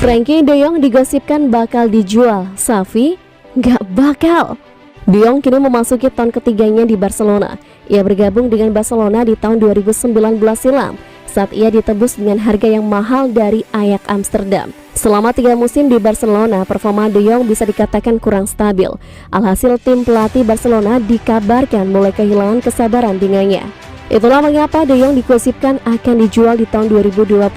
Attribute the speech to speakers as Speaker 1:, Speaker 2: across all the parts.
Speaker 1: Frenkie de Jong digosipkan bakal dijual, Xavi nggak bakal. De Jong kini memasuki tahun ketiganya di Barcelona. Ia bergabung dengan Barcelona di tahun 2019 silam saat ia ditebus dengan harga yang mahal dari Ajax Amsterdam. Selama 3 musim di Barcelona, performa De Jong bisa dikatakan kurang stabil. Alhasil tim pelatih Barcelona dikabarkan mulai kehilangan kesabaran dengannya. Itulah mengapa De Jong digosipkan akan dijual di tahun 2022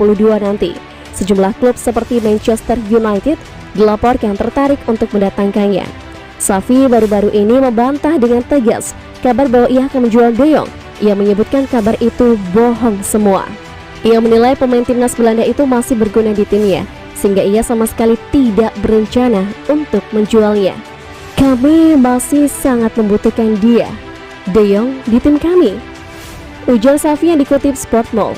Speaker 1: nanti. Sejumlah klub seperti Manchester United dilaporkan tertarik untuk mendatangkannya. Xavi baru-baru ini membantah dengan tegas kabar bahwa ia akan menjual De Jong. Ia menyebutkan kabar itu bohong semua. Ia menilai pemain timnas Belanda itu masih berguna di timnya, sehingga ia sama sekali tidak berencana untuk menjualnya. Kami masih sangat membutuhkan dia, De Jong, di tim kami, ujar Xavi yang dikutip Sportmall.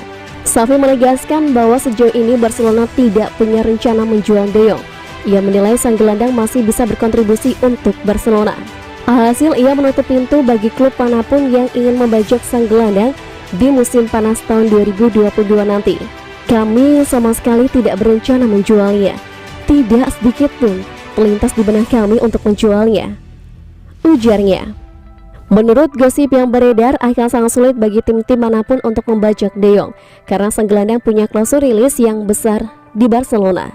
Speaker 1: Xavi menegaskan bahwa sejauh ini Barcelona tidak punya rencana menjual De Jong. Ia menilai sang gelandang masih bisa berkontribusi untuk Barcelona. Alhasil ia menutup pintu bagi klub manapun yang ingin membajak sang gelandang di musim panas tahun 2022 nanti. Kami sama sekali tidak berencana menjualnya. Tidak sedikit pun terlintas di benak kami untuk menjualnya, ujarnya. Menurut gosip yang beredar, akan sangat sulit bagi tim-tim manapun untuk membajak De Jong karena sang gelandang punya klausul rilis yang besar di Barcelona.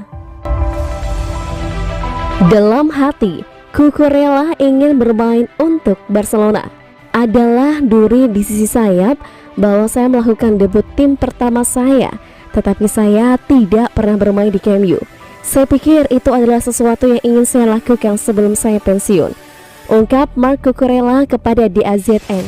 Speaker 1: Dalam hati, Cucurella ingin bermain untuk Barcelona. Adalah duri di sisi sayap bahwa saya melakukan debut tim pertama saya, tetapi saya tidak pernah bermain di Camp Nou. Saya pikir itu adalah sesuatu yang ingin saya lakukan sebelum saya pensiun, ungkap Marc Cucurella kepada DAZN.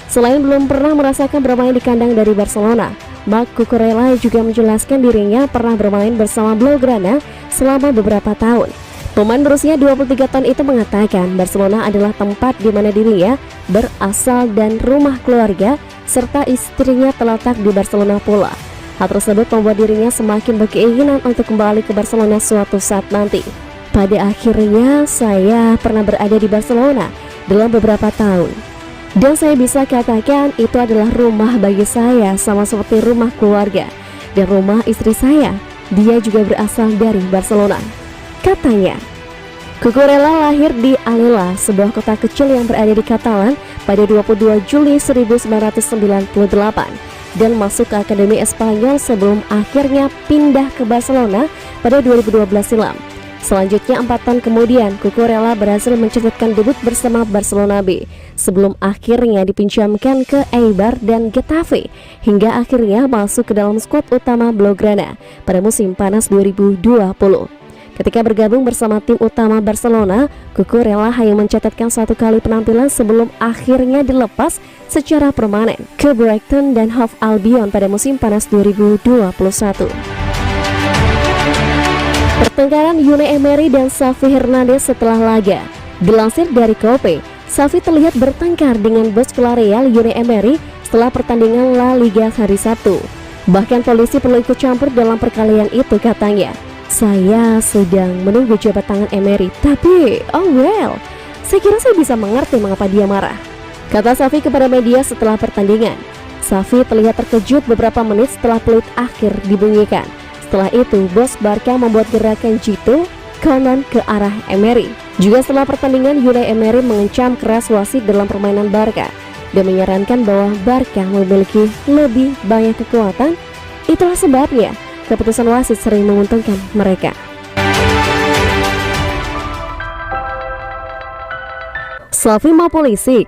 Speaker 1: Selain belum pernah merasakan bermain di kandang dari Barcelona, Marc Cucurella juga menjelaskan dirinya pernah bermain bersama Blaugrana selama beberapa tahun. Pemain berusia 23 tahun itu mengatakan Barcelona adalah tempat di mana dirinya berasal dan rumah keluarga serta istrinya terletak di Barcelona pula. Hal tersebut membuat dirinya semakin berkeinginan untuk kembali ke Barcelona suatu saat nanti. Pada akhirnya saya pernah berada di Barcelona dalam beberapa tahun, dan saya bisa katakan itu adalah rumah bagi saya, sama seperti rumah keluarga dan rumah istri saya. Dia juga berasal dari Barcelona, katanya. Cucurella lahir di Alella, sebuah kota kecil yang berada di Catalan pada 22 Juli 1998 dan masuk ke Akademi Espanyol sebelum akhirnya pindah ke Barcelona pada 2012 silam. Selanjutnya 4 tahun kemudian, Cucurella berhasil mencetakkan debut bersama Barcelona B sebelum akhirnya dipinjamkan ke Eibar dan Getafe hingga akhirnya masuk ke dalam skuad utama Blaugrana pada musim panas 2020. Ketika bergabung bersama tim utama Barcelona, Cucurella hanya mencatatkan 1 kali penampilan sebelum akhirnya dilepas secara permanen ke Brighton dan Hove Albion pada musim panas 2021. Pertengkaran Unai Emery dan Xavi Hernandez setelah laga. Dilansir dari Kope, Xavi terlihat bertengkar dengan bos Villarreal Unai Emery setelah pertandingan La Liga hari Sabtu. Bahkan polisi perlu ikut campur dalam perkelahian itu, katanya. Saya sedang menunggu jabat tangan Emery, tapi oh well, saya kira saya bisa mengerti mengapa dia marah, kata Xavi kepada media setelah pertandingan. Xavi terlihat terkejut beberapa menit setelah peluit akhir dibunyikan. Setelah itu, bos Barca membuat gerakan jitu kanan ke arah Emery. Juga setelah pertandingan, Unai Emery mengencam keras wasit dalam permainan Barca dan menyarankan bahwa Barca memiliki lebih banyak kekuatan. Itulah sebabnya keputusan wasit sering menguntungkan mereka. Xavi mau polisi.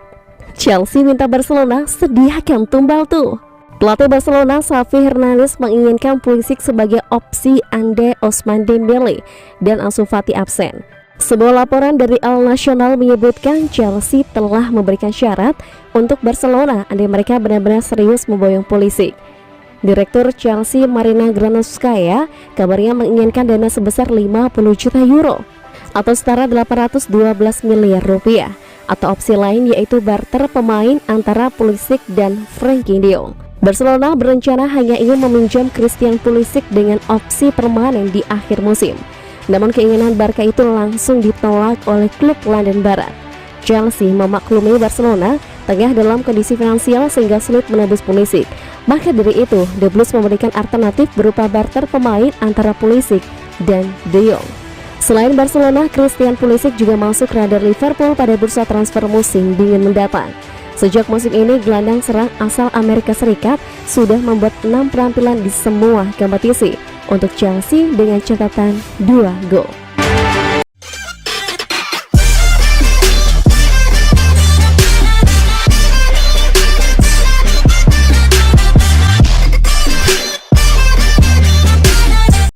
Speaker 1: Chelsea minta Barcelona sediakan tumbal tuh. Pelatih Barcelona Xavi Hernandez menginginkan Pulisic sebagai opsi andai Ousmane Dembele dan Ansu Fati absen. Sebuah laporan dari El Nacional menyebutkan Chelsea telah memberikan syarat untuk Barcelona andai mereka benar-benar serius memboyong Pulisic. Direktur Chelsea Marina Granovskaya kabarnya menginginkan dana sebesar 50 juta euro atau setara 812 miliar rupiah, atau opsi lain yaitu barter pemain antara Pulisic dan Frenkie de Jong. Barcelona berencana hanya ingin meminjam Christian Pulisic dengan opsi permanen di akhir musim. Namun keinginan Barca itu langsung ditolak oleh klub London Barat. Chelsea memaklumi Barcelona tengah dalam kondisi finansial sehingga sulit menebus Pulisic. Maka dari itu, The Blues memberikan alternatif berupa barter pemain antara Pulisic dan De Jong. Selain Barcelona, Christian Pulisic juga masuk radar Liverpool pada bursa transfer musim dingin mendatang. Sejak musim ini, gelandang serang asal Amerika Serikat sudah membuat 6 penampilan di semua kompetisi untuk Chelsea dengan catatan 2 gol.